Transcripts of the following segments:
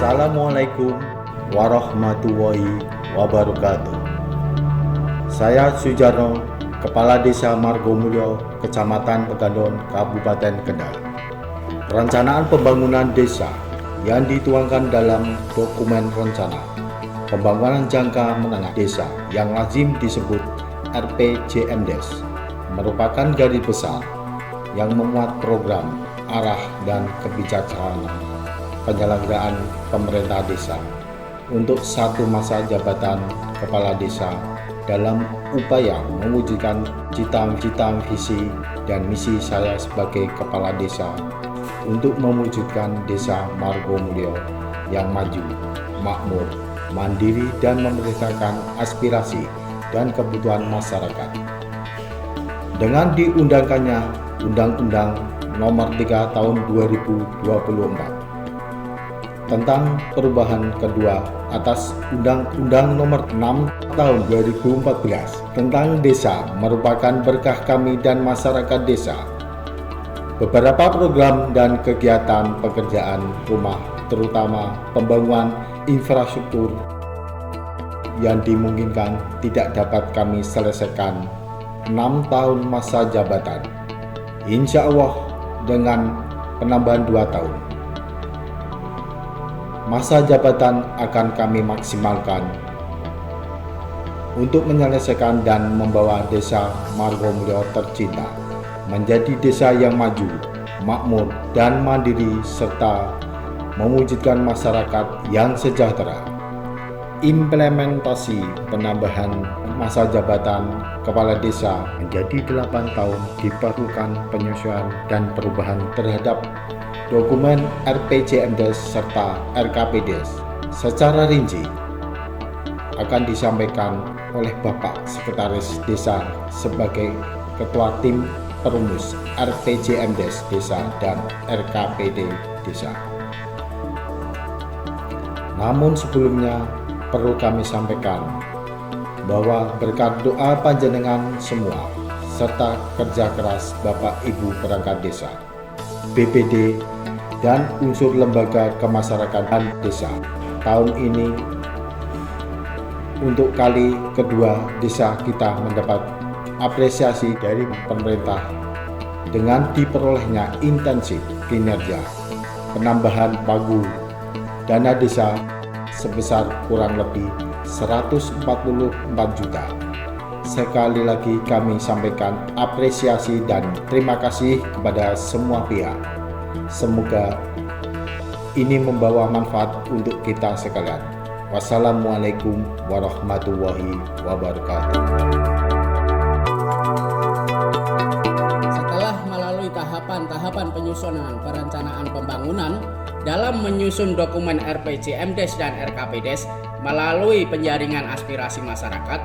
Assalamualaikum warahmatullahi wabarakatuh. Saya Sujarno, Kepala Desa Margomulyo, Kecamatan Pegandon, Kabupaten Kendal. Perencanaan pembangunan desa yang dituangkan dalam dokumen rencana pembangunan jangka menengah desa yang lazim disebut RPJMDes merupakan garis besar yang memuat program, arah, dan kebijaksanaan penyelenggaraan pemerintah desa untuk satu masa jabatan kepala desa dalam upaya mewujudkan cita-cita, visi, dan misi saya sebagai kepala desa untuk mewujudkan desa Margomulyo yang maju, makmur, mandiri, dan memerintahkan aspirasi dan kebutuhan masyarakat. Dengan diundangkannya Undang-Undang Nomor 3 Tahun 2024 tentang perubahan kedua atas Undang-Undang Nomor 6 Tahun 2014 tentang desa merupakan berkah kami dan masyarakat desa. Beberapa program dan kegiatan pekerjaan rumah, terutama pembangunan infrastruktur yang dimungkinkan tidak dapat kami selesaikan 6 tahun masa jabatan. Insya Allah dengan penambahan 2 tahun masa jabatan akan kami maksimalkan untuk menyelesaikan dan membawa desa Margomulyo tercinta menjadi desa yang maju, makmur, dan mandiri, serta mewujudkan masyarakat yang sejahtera. Implementasi penambahan masa jabatan kepala desa menjadi 8 tahun diperlukan penyesuaian dan perubahan terhadap dokumen RPJMDes serta RKPDes secara rinci akan disampaikan oleh Bapak Sekretaris Desa sebagai Ketua Tim Perumus RPJMDes Desa dan RKPD Desa. Namun sebelumnya perlu kami sampaikan bahwa berkat doa panjenengan semua serta kerja keras Bapak Ibu perangkat desa, BPD, dan unsur lembaga kemasyarakatan desa, tahun ini untuk kali kedua desa kita mendapat apresiasi dari pemerintah dengan diperolehnya intensif kinerja penambahan pagu dana desa sebesar kurang lebih 144 juta. Sekali lagi kami sampaikan apresiasi dan terima kasih kepada semua pihak. Semoga ini membawa manfaat untuk kita sekalian. Wassalamualaikum warahmatullahi wabarakatuh. Setelah melalui tahapan penyusunan perencanaan pembangunan dalam menyusun dokumen RPJMDes dan RKPDes melalui penjaringan aspirasi masyarakat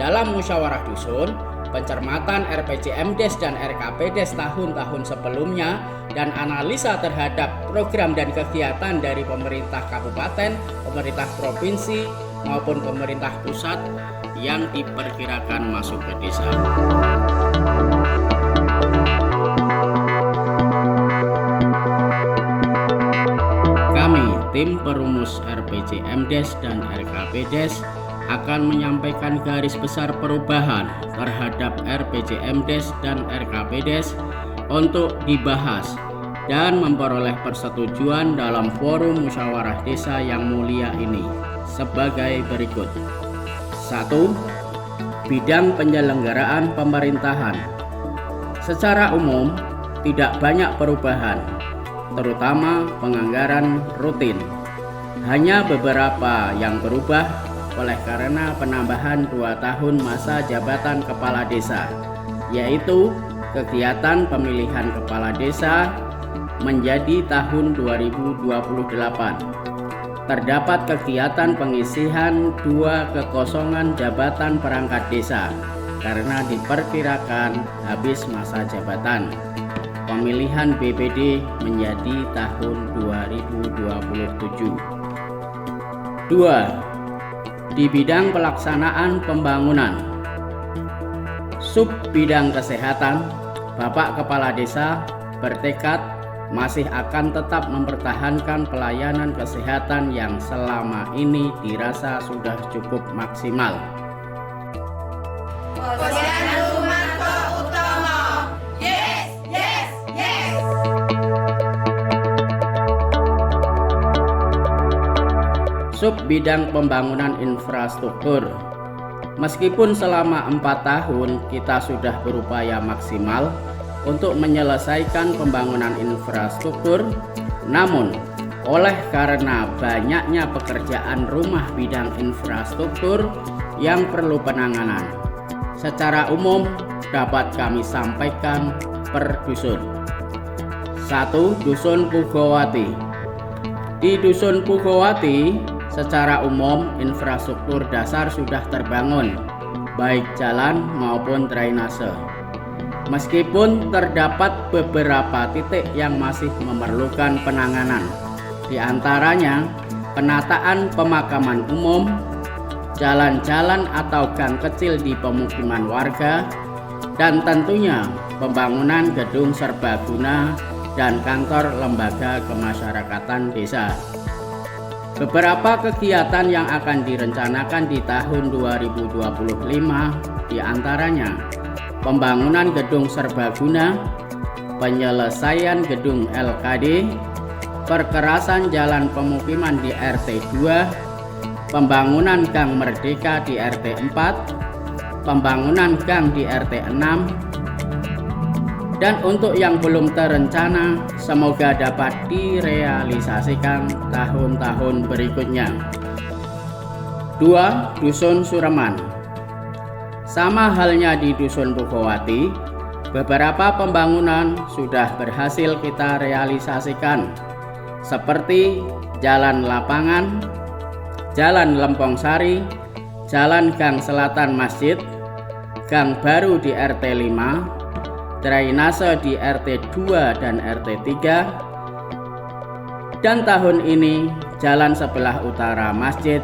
dalam musyawarah dusun, pencermatan RPJMDes dan RKPDes tahun-tahun sebelumnya, dan analisa terhadap program dan kegiatan dari pemerintah kabupaten, pemerintah provinsi, maupun pemerintah pusat yang diperkirakan masuk ke desa. Tim Perumus RPJMDes dan RKPDes akan menyampaikan garis besar perubahan terhadap RPJMDes dan RKPDes untuk dibahas dan memperoleh persetujuan dalam forum musyawarah desa yang mulia ini sebagai berikut. 1. Bidang penyelenggaraan pemerintahan. Secara umum tidak banyak perubahan, terutama penganggaran rutin. Hanya beberapa yang berubah oleh karena penambahan 2 tahun masa jabatan kepala desa, yaitu kegiatan pemilihan kepala desa menjadi tahun 2028. Terdapat kegiatan pengisihan 2 kekosongan jabatan perangkat desa karena diperkirakan habis masa jabatan. Pemilihan BPD menjadi tahun 2027. 2. Di bidang pelaksanaan pembangunan, sub bidang kesehatan, Bapak Kepala Desa bertekad masih akan tetap mempertahankan pelayanan kesehatan yang selama ini dirasa sudah cukup maksimal. Posyandu Marto Utomo. Yes, yes, yes. Sub bidang pembangunan infrastruktur. Meskipun selama 4 tahun kita sudah berupaya maksimal untuk menyelesaikan pembangunan infrastruktur, namun oleh karena banyaknya pekerjaan rumah bidang infrastruktur yang perlu penanganan, secara umum dapat kami sampaikan per dusun. 1. Dusun Pugowati. Di Dusun Pugowati, secara umum infrastruktur dasar sudah terbangun, baik jalan maupun drainase. Meskipun terdapat beberapa titik yang masih memerlukan penanganan, di antaranya penataan pemakaman umum, jalan-jalan atau gang kecil di pemukiman warga, dan tentunya pembangunan gedung serbaguna dan kantor lembaga kemasyarakatan desa. Beberapa kegiatan yang akan direncanakan di tahun 2025 diantaranya pembangunan gedung serbaguna, penyelesaian gedung LKD, perkerasan jalan pemukiman di RT 2, pembangunan Gang Merdeka di RT 4, pembangunan gang di RT 6, dan untuk yang belum terencana semoga dapat direalisasikan tahun-tahun berikutnya. 2. Dusun Sureman. Sama halnya di Dusun Pugowati, beberapa pembangunan sudah berhasil kita realisasikan, seperti Jalan Lapangan, Jalan Lempong Sari, Jalan Gang Selatan Masjid, Gang Baru di RT 5, drainase di RT 2 dan RT 3, dan tahun ini jalan sebelah utara masjid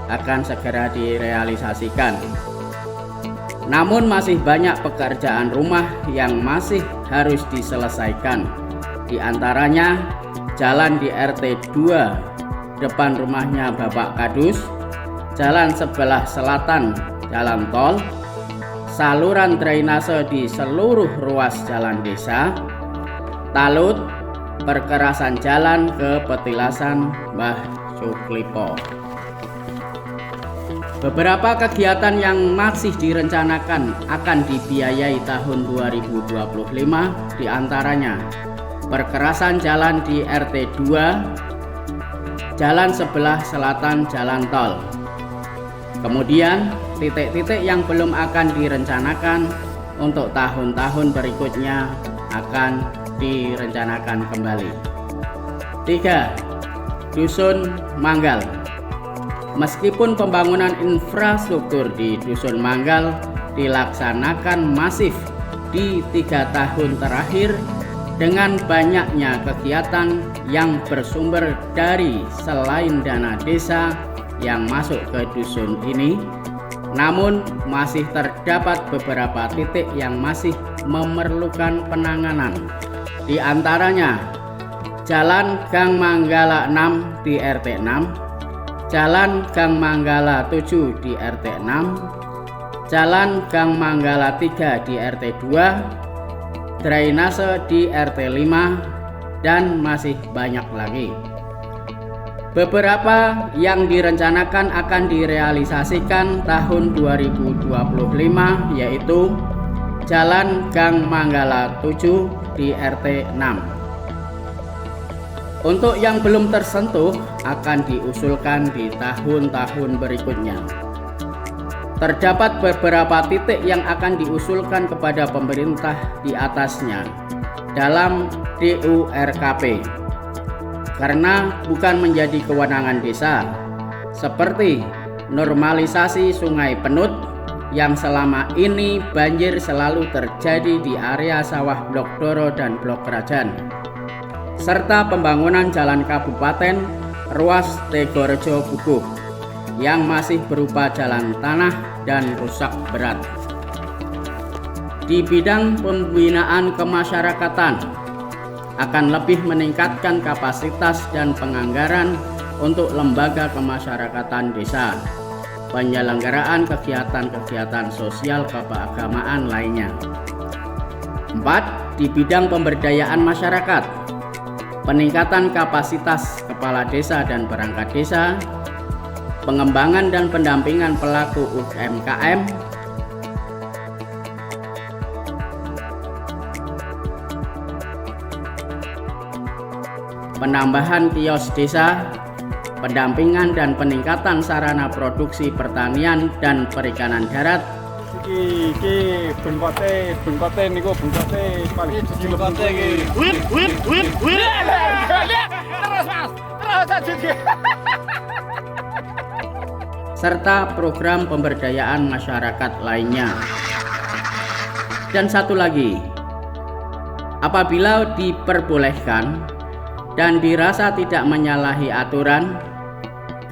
akan segera direalisasikan. Namun masih banyak pekerjaan rumah yang masih harus diselesaikan. Di antaranya jalan di RT 2 depan rumahnya Bapak Kadus, jalan sebelah selatan jalan tol, saluran drainase di seluruh ruas jalan desa, talut, perkerasan jalan ke petilasan Mbah Suklipo. Beberapa kegiatan yang masih direncanakan akan dibiayai tahun 2025 diantaranya perkerasan jalan di RT 2, jalan sebelah selatan jalan tol. Kemudian titik-titik yang belum akan direncanakan untuk tahun-tahun berikutnya akan direncanakan kembali. 3. Dusun Manggal. Meskipun pembangunan infrastruktur di Dusun Manggal dilaksanakan masif di 3 tahun terakhir dengan banyaknya kegiatan yang bersumber dari selain dana desa yang masuk ke dusun ini, namun masih terdapat beberapa titik yang masih memerlukan penanganan. Di antaranya Jalan Gang Manggala 6 di RT 6, Jalan Gang Manggala 7 di RT 6, Jalan Gang Manggala 3 di RT 2, drainase di RT 5, dan masih banyak lagi. Beberapa yang direncanakan akan direalisasikan tahun 2025 yaitu Jalan Gang Manggala 7 di RT 6. Untuk yang belum tersentuh akan diusulkan di tahun-tahun berikutnya. Terdapat beberapa titik yang akan diusulkan kepada pemerintah di atasnya dalam DURKP karena bukan menjadi kewenangan desa, seperti normalisasi Sungai Penut yang selama ini banjir selalu terjadi di area sawah Blok Doro dan Blok Kerajaan, serta pembangunan jalan kabupaten ruas Tegorejo Bukuh yang masih berupa jalan tanah dan rusak berat. Di bidang pembinaan kemasyarakatan akan lebih meningkatkan kapasitas dan penganggaran untuk lembaga kemasyarakatan desa, penyelenggaraan kegiatan-kegiatan sosial keagamaan lainnya. 4. Di bidang pemberdayaan masyarakat, peningkatan kapasitas kepala desa dan perangkat desa, pengembangan dan pendampingan pelaku UMKM, penambahan kios desa, pendampingan dan peningkatan sarana produksi pertanian dan perikanan darat, iki bunkote niku bunkote paling bunkote iki. Terus Mas, terus aja. serta program pemberdayaan masyarakat lainnya. Dan satu lagi, apabila diperbolehkan dan dirasa tidak menyalahi aturan,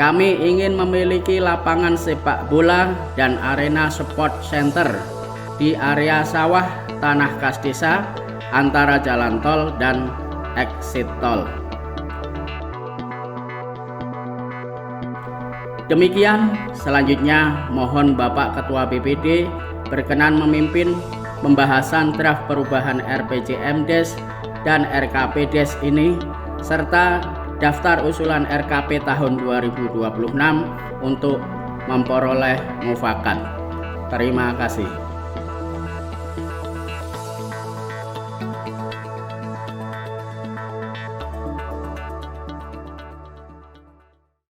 kami ingin memiliki lapangan sepak bola dan arena sport center di area sawah tanah kas desa antara jalan tol dan exit tol. Demikian, selanjutnya mohon Bapak Ketua BPD berkenan memimpin pembahasan draft perubahan RPJMdes dan RKPdes ini serta daftar usulan RKP tahun 2026 untuk memperoleh mufakat. Terima kasih.